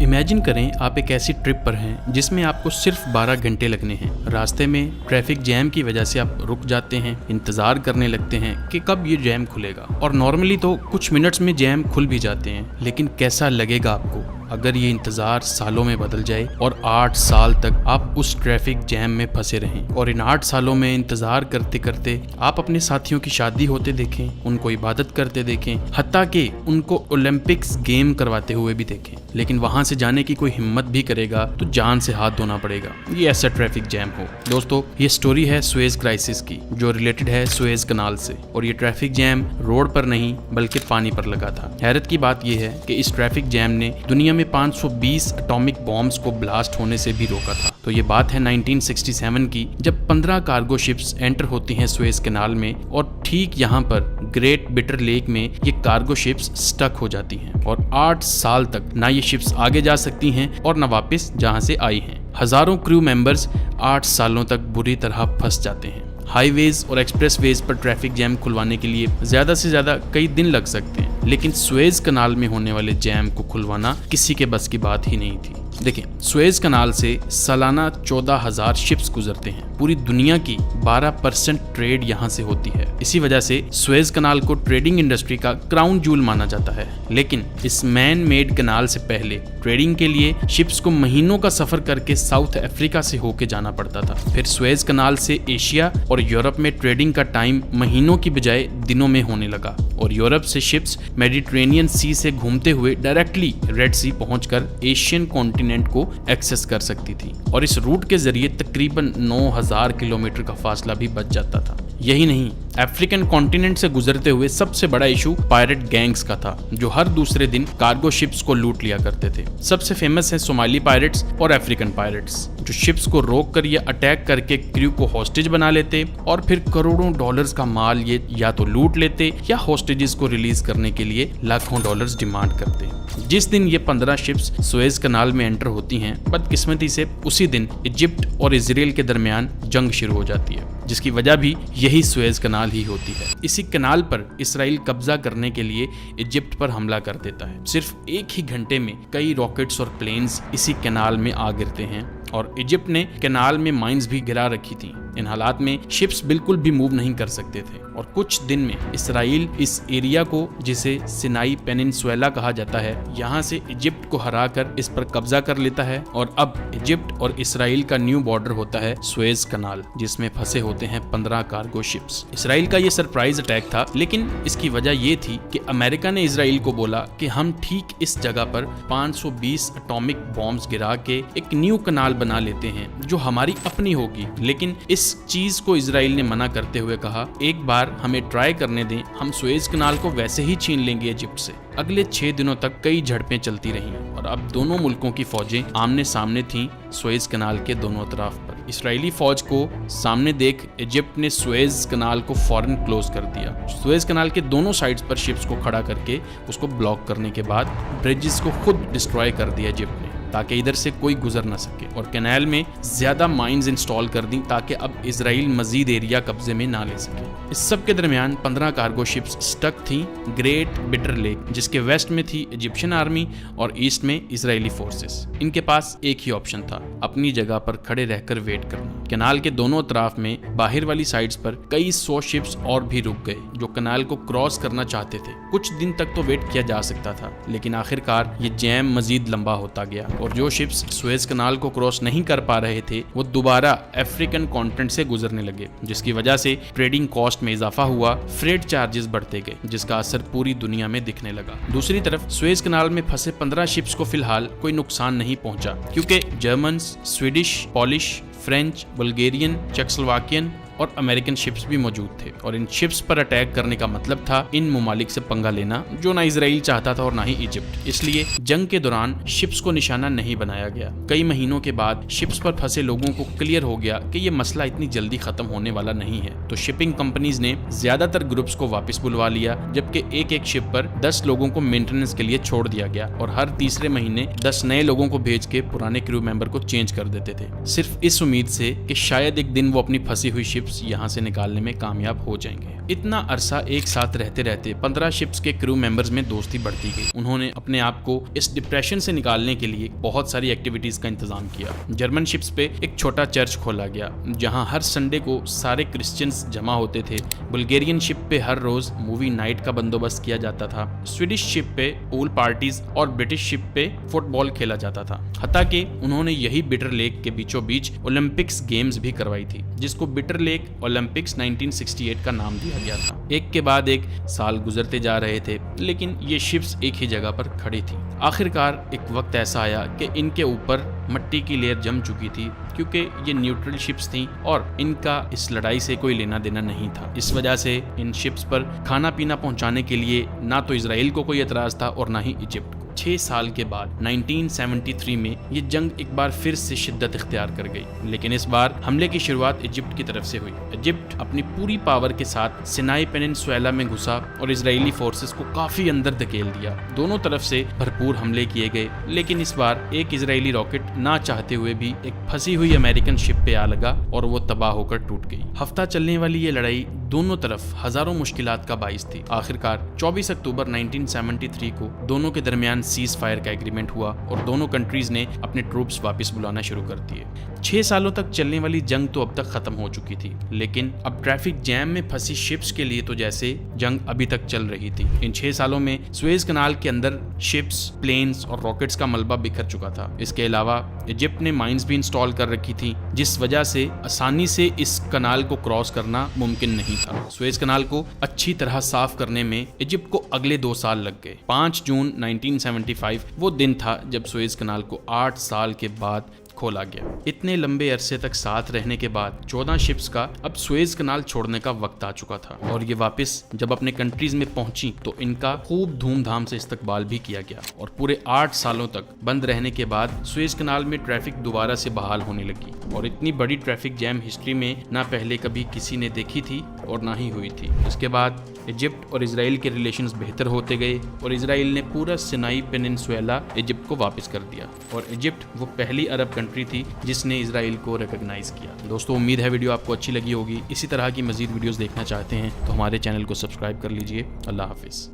Imagine करें आप एक ऐसी ट्रिप पर हैं जिसमें आपको सिर्फ 12 घंटे लगने हैं। रास्ते में ट्रैफिक जैम की वजह से आप रुक जाते हैं, इंतजार करने लगते हैं कि कब ये जैम खुलेगा। और नॉर्मली तो कुछ मिनट्स में जैम खुल भी जाते हैं, लेकिन कैसा लगेगा आपको अगर ये इंतजार सालों में बदल जाए और 8 साल तक आप उस ट्रैफिक जैम में फंसे रहें। और इन 8 सालों में इंतजार करते करते आप अपने साथियों की शादी होते देखें, उनको इबादत करते देखें, हत्ता कि उनको ओलंपिक्स गेम करवाते हुए भी देखें, लेकिन वहां से जाने की कोई हिम्मत भी करेगा तो जान से हाथ धोना पड़ेगा। ये ऐसा ट्रैफिक जैम हो। दोस्तों, ये स्टोरी है सुएज क्राइसिस की, जो रिलेटेड है सुएज कनाल से। और ये ट्रैफिक जैम रोड पर नहीं बल्कि पानी पर लगा था। हैरत की बात यह है कि इस ट्रैफिक जैम ने दुनिया में 520 एटॉमिक बॉम्ब्स को ब्लास्ट होने से भी रोका था। तो ये बात है 1967 की, जब 15 कार्गो शिप्स एंटर होती हैं सुएज कनाल में, और ठीक यहाँ पर ग्रेट बिटर लेक में ये कार्गो शिप्स स्टक हो जाती हैं और 8 साल तक ना ये शिप्स आगे जा सकती हैं और ना वापस जहाँ से आई हैं। हजारों क्रू मेंबर्स 8 सालों तक बुरी तरह फंस जाते हैं। हाईवेज और एक्सप्रेसवेज पर ट्रैफिक जैम खुलवाने के लिए ज्यादा से ज्यादा कई दिन लग सकते हैं, लेकिन सुएज कनाल में होने वाले जैम को खुलवाना किसी के बस की बात ही नहीं थी। देखिए, सुएज कनाल से सालाना 14,000 शिप्स गुजरते हैं। पूरी दुनिया की 12% ट्रेड यहाँ से होती है। इसी वजह से सुएज कनाल को ट्रेडिंग इंडस्ट्री का क्राउन जूल माना जाता है। लेकिन इस मैन मेड कनाल से पहले ट्रेडिंग के लिए शिप्स को महीनों का सफर करके साउथ अफ्रीका से होके जाना पड़ता था। फिर सुएज कनाल से एशिया और यूरोप में ट्रेडिंग का टाइम महीनों की बजाय दिनों में होने लगा, और यूरोप से शिप्स मेडिटेरेनियन सी से घूमते हुए डायरेक्टली रेड सी पहुंचकर एशियन कॉन्टिनेंट को एक्सेस कर सकती थी। और इस रूट के जरिए तकरीबन 9,000 किलोमीटर का फासला भी बच जाता था। यही नहीं, अफ्रीकन कॉन्टिनेंट से गुजरते हुए सबसे बड़ा इशू पायरेट गैंग्स का था, जो हर दूसरे दिन कार्गो शिप्स को लूट लिया करते थे। सबसे फेमस है सोमाली पायरेट्स और अफ्रीकन पायरेट्स, जो शिप्स को रोक कर या अटैक करके क्रू को हॉस्टेज बना लेते और फिर करोड़ों डॉलर्स का माल ये या तो लूट लेते या हॉस्टेजेस को रिलीज करने के लिए लाखों डॉलर्स डिमांड करते। जिस दिन ये 15 शिप्स सुएज कनाल में एंटर होती हैं, बदकिस्मती से उसी दिन इजिप्ट और इजराइल के दरमियान जंग शुरू हो जाती है, जिसकी वजह भी यही सुएज कनाल ही होती है। इसी कनाल पर इसराइल कब्जा करने के लिए इजिप्ट पर हमला कर देता है। सिर्फ एक ही घंटे में कई रॉकेट्स और प्लेन्स इसी कनाल में आ गिरते हैं, और इजिप्ट ने कनाल में माइंस भी गिरा रखी थी। इन हालात में शिप्स बिल्कुल भी मूव नहीं कर सकते थे, और कुछ दिन में इसराइल इस एरिया को, जिसे सिनाई पेनिनसुला कहा जाता है, यहाँ से इजिप्ट को हराकर इस पर कब्जा कर लेता है। और अब इजिप्ट और इसराइल का न्यू बॉर्डर होता है सुएज कनाल, जिसमें फंसे होते हैं 15 कार्गो शिप्स। इसराइल का ये सरप्राइज अटैक था, लेकिन इसकी वजह ये थी कि अमेरिका ने इसराइल को बोला कि हम ठीक इस जगह पर 520 एटॉमिक बॉम्ब्स गिरा के एक न्यू कनाल बना लेते हैं जो हमारी अपनी होगी। लेकिन इस चीज को इसराइल ने मना करते हुए कहा, एक बार हमें ट्राई करने दें, हम सुएज कनाल को वैसे ही छीन लेंगे इजिप्ट से। अगले 6 दिनों तक कई झड़पें चलती रहीं, और अब दोनों मुल्कों की फौजें आमने सामने थीं सुएज कनाल के दोनों तरफ पर। इसराइली फौज को सामने देख इजिप्ट ने सुएज कनाल को फौरन क्लोज कर दिया। सुएज कनाल के दोनों साइड्स पर शिप्स को खड़ा करके उसको ब्लॉक करने के बाद ब्रिजेस को खुद डिस्ट्रॉय कर दिया इजिप्ट ने, ताकि इधर से कोई गुजर ना सके, और कैनाल में ज्यादा माइंस इंस्टॉल कर दी ताकि अब इजराइल मजीद एरिया कब्जे में ना ले सके। इस सब के दरमियान 15 कार्गो शिप्स स्टक थी ग्रेट बिटर लेक, जिसके वेस्ट में थी इजिप्शियन आर्मी और ईस्ट में इजरायली फोर्सेस। इनके पास एक ही ऑप्शन था, अपनी जगह पर खड़े रहकर वेट करना। कैनाल के दोनों तरफ में बाहर वाली साइड्स पर कई 100 शिप्स और भी रुक गए, जो कैनाल को क्रॉस करना चाहते थे। कुछ दिन तक तो वेट किया जा सकता था, लेकिन आखिरकार ये जैम मजीद लंबा होता गया, और जो शिप्स सुएज कनाल को क्रॉस नहीं कर पा रहे थे वो दोबारा अफ्रीकन कॉन्टिनेंट से गुजरने लगे, जिसकी वजह से ट्रेडिंग कॉस्ट में इजाफा हुआ, फ्रेट चार्जेस बढ़ते गए, जिसका असर पूरी दुनिया में दिखने लगा। दूसरी तरफ सुएज कनाल में फंसे 15 शिप्स को फिलहाल कोई नुकसान नहीं पहुंचा, क्योंकि Germans, Swedish, Polish, French, Bulgarian, Czechoslovakian और अमेरिकन शिप्स भी मौजूद थे। और इन शिप्स पर अटैक करने का मतलब था इन ममालिक से पंगा लेना, जो ना इजराइल चाहता था और ना ही इजिप्ट। इसलिए जंग के दौरान शिप्स को निशाना नहीं बनाया गया। कई महीनों के बाद शिप्स पर फंसे लोगों को क्लियर हो गया कि ये मसला इतनी जल्दी खत्म होने वाला नहीं है, तो शिपिंग कंपनीज ने ज्यादातर ग्रुप्स को वापस बुलवा लिया, जबकि एक शिप पर 10 लोगों को मेंटेनेंस के लिए छोड़ दिया गया, और हर तीसरे महीने 10 नए लोगों को भेज के पुराने क्रू मेंबर को चेंज कर देते थे, सिर्फ इस उम्मीद से कि शायद एक दिन वो अपनी फंसी हुई शिप शिप्स यहाँ से निकालने में कामयाब हो जाएंगे। इतना अरसा एक साथ रहते रहते 15 शिप्स के क्रू मेंबर्स में दोस्ती बढ़ती गई। उन्होंने अपने आप को इस डिप्रेशन से निकालने के लिए बहुत सारी एक्टिविटीज का इंतजाम किया। जर्मन शिप्स पे एक छोटा चर्च खोला गया जहां हर संडे को सारे क्रिश्चियंस जमा होते थे। बुल्गेरियन शिप पे हर रोज मूवी नाइट का बंदोबस्त किया जाता था। स्वीडिश शिप पे पूल पार्टीज और ब्रिटिश शिप पे फुटबॉल खेला जाता था। हत्ता कि उन्होंने यही बिटर लेक के बीचों बीच ओलंपिक्स गेम्स भी करवाई थी, जिसको बिटर लेक ओलंपिक्स 1968 का नाम दिया गया था। एक के बाद एक साल गुजरते जा रहे थे, लेकिन ये शिप्स एक ही जगह पर खड़ी थी। आखिरकार एक वक्त ऐसा आया कि इनके ऊपर मट्टी की लेयर जम चुकी थी, क्योंकि ये न्यूट्रल शिप्स थीं और इनका इस लड़ाई से कोई लेना देना नहीं था। इस वजह से इन शिप्स पर खाना पीना पहुंचाने के लिए ना तो इजराइल को कोई एतराज था और ना ही इजिप्ट को। 6 साल के बाद 1973 में ये जंग एक बार फिर से शिद्दत इख्तियार कर गई, लेकिन इस बार हमले की शुरुआत इजिप्ट की तरफ से हुई। इजिप्ट अपनी पूरी पावर के साथ सिनाई पेनिनसुला में घुसा और इजरायली फोर्सेस को काफी अंदर धकेल दिया। दोनों तरफ से भरपूर हमले किए गए, लेकिन इस बार एक इजरायली रॉकेट ना चाहते हुए भी एक फंसी हुई अमेरिकन शिप पे आ लगा और वो तबाह होकर टूट गई। हफ्ता चलने वाली ये लड़ाई दोनों तरफ हजारों मुश्किलात का बाइस थी। आखिरकार 24 अक्टूबर 1973 को दोनों के दरमियान सीज फायर का एग्रीमेंट हुआ और दोनों कंट्रीज ने अपने ट्रूप्स वापस बुलाना शुरू कर दिए। 6 सालों तक चलने वाली जंग तो अब तक खत्म हो चुकी थी, लेकिन अब ट्रैफिक जैम में फंसी शिप्स के लिए तो जैसे जंग अभी तक चल रही थी। इन 6 सालों में सुएज कनाल के अंदर शिप्स, प्लेन्स और रॉकेट्स का मलबा बिखर चुका था। इसके अलावा इजिप्ट ने माइंस भी इंस्टॉल कर रखी थी, जिस वजह से आसानी से इस कनाल को क्रॉस करना मुमकिन नहीं था। सुएज कनाल को अच्छी तरह साफ करने में इजिप्ट को अगले 2 साल लग गए। 5 जून 1975 वो दिन था जब सुएज कनाल को 8 साल के बाद खोला गया। इतने लंबे अरसे तक साथ रहने के बाद 14 शिप्स का अब सुएज कनाल छोड़ने का वक्त आ चुका था और ये वापस जब अपने कंट्रीज में पहुंची तो इनका खूब धूमधाम से इस्तकबाल भी किया गया और पूरे 8 सालों तक बंद रहने के बाद सुएज कनाल में ट्रैफिक दोबारा से बहाल होने लगी और इतनी बड़ी ट्रैफिक जैम हिस्ट्री में ना पहले कभी किसी ने देखी थी और ना ही हुई थी। इसके बाद इजिप्ट और इजराइल के रिलेशंस बेहतर होते गए और इजराइल ने पूरा सिनाई पेनिनसुला इजिप्ट को वापस कर दिया और इजिप्ट वो पहली अरब कंट्री थी जिसने इजराइल को रिकॉग्नाइज किया। दोस्तों, उम्मीद है वीडियो आपको अच्छी लगी होगी। इसी तरह की मजीद वीडियोस देखना चाहते हैं तो हमारे चैनल को सब्सक्राइब कर लीजिए। अल्लाह हाफिज़।